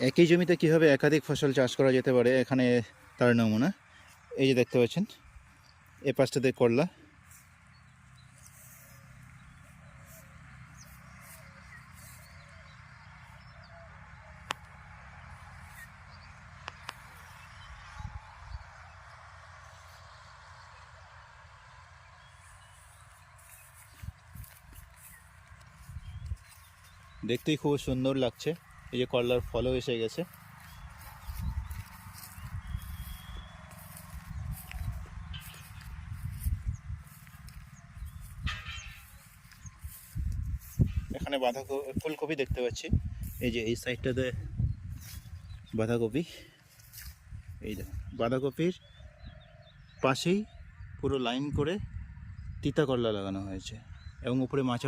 একই জমিতে কীভাবে একাধিক ফসল চাষ করা যেতে পারে এখানে তার নমুনা। এই যে দেখতে পাচ্ছেন, এ পাশটাতে করলা, দেখতেই খুব সুন্দর লাগছে। এই যে করলার ফলও এসে গেছে। এখানে বাঁধাকপি, ফুলকপি দেখতে পাচ্ছি। এই যে এই সাইডটাতে বাঁধাকপি, এই দেখুন বাঁধাকপির পাশেই পুরো লাইন করে তিতা করলা লাগানো হয়েছে এবং উপরে মাচা